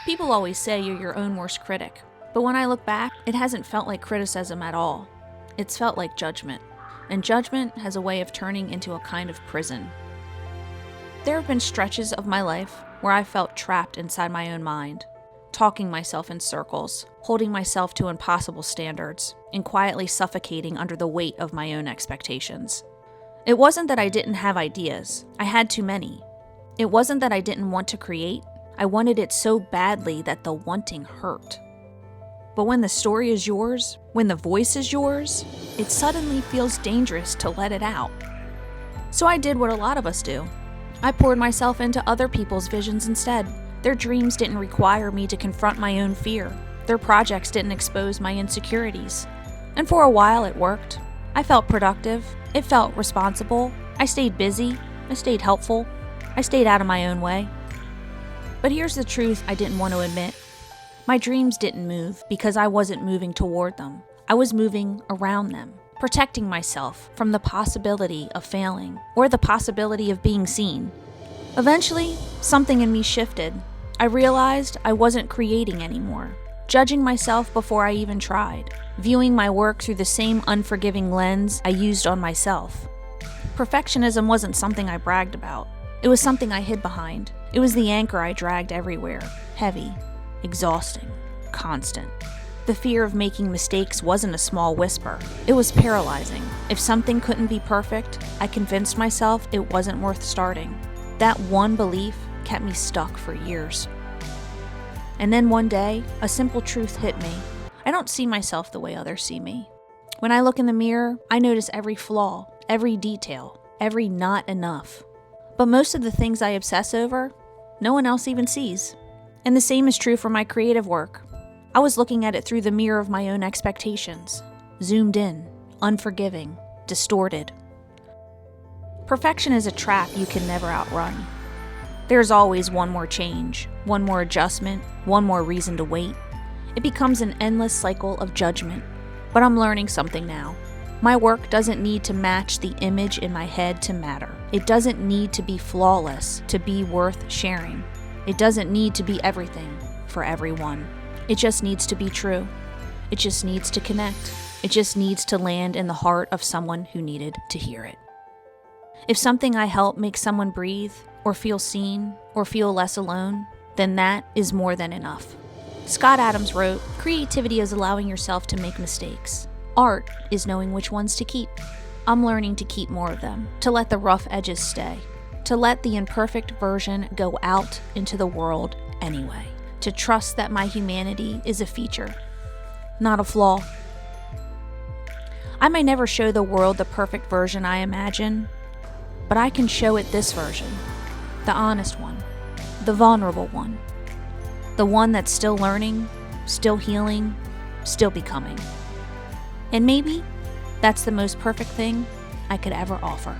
People always say you're your own worst critic, but when I look back, it hasn't felt like criticism at all. It's felt like judgment, and judgment has a way of turning into a kind of prison. There have been stretches of my life where I felt trapped inside my own mind, talking myself in circles, holding myself to impossible standards, and quietly suffocating under the weight of my own expectations. It wasn't that I didn't have ideas, I had too many. It wasn't that I didn't want to create, I wanted it so badly that the wanting hurt. But when the story is yours, when the voice is yours, it suddenly feels dangerous to let it out. So I did what a lot of us do. I poured myself into other people's visions instead. Their dreams didn't require me to confront my own fear. Their projects didn't expose my insecurities. And for a while it worked. I felt productive. It felt responsible. I stayed busy. I stayed helpful. I stayed out of my own way. But here's the truth I didn't want to admit. My dreams didn't move because I wasn't moving toward them. I was moving around them, protecting myself from the possibility of failing or the possibility of being seen. Eventually, something in me shifted. I realized I wasn't creating anymore, judging myself before I even tried, viewing my work through the same unforgiving lens I used on myself. Perfectionism wasn't something I bragged about. It was something I hid behind. It was the anchor I dragged everywhere, heavy, exhausting, constant. The fear of making mistakes wasn't a small whisper. It was paralyzing. If something couldn't be perfect, I convinced myself it wasn't worth starting. That one belief kept me stuck for years. And then one day, a simple truth hit me. I don't see myself the way others see me. When I look in the mirror, I notice every flaw, every detail, every not enough. But most of the things I obsess over, no one else even sees. And the same is true for my creative work. I was looking at it through the mirror of my own expectations, zoomed in, unforgiving, distorted. Perfection is a trap you can never outrun. There's always one more change, one more adjustment, one more reason to wait. It becomes an endless cycle of judgment. But I'm learning something now. My work doesn't need to match the image in my head to matter. It doesn't need to be flawless to be worth sharing. It doesn't need to be everything for everyone. It just needs to be true. It just needs to connect. It just needs to land in the heart of someone who needed to hear it. If something I help makes someone breathe, or feel seen, or feel less alone, then that is more than enough. Scott Adams wrote, "Creativity is allowing yourself to make mistakes. Art is knowing which ones to keep." I'm learning to keep more of them, to let the rough edges stay, to let the imperfect version go out into the world anyway, to trust that my humanity is a feature, not a flaw. I may never show the world the perfect version I imagine, but I can show it this version, the honest one, the vulnerable one, the one that's still learning, still healing, still becoming. And maybe that's the most perfect thing I could ever offer.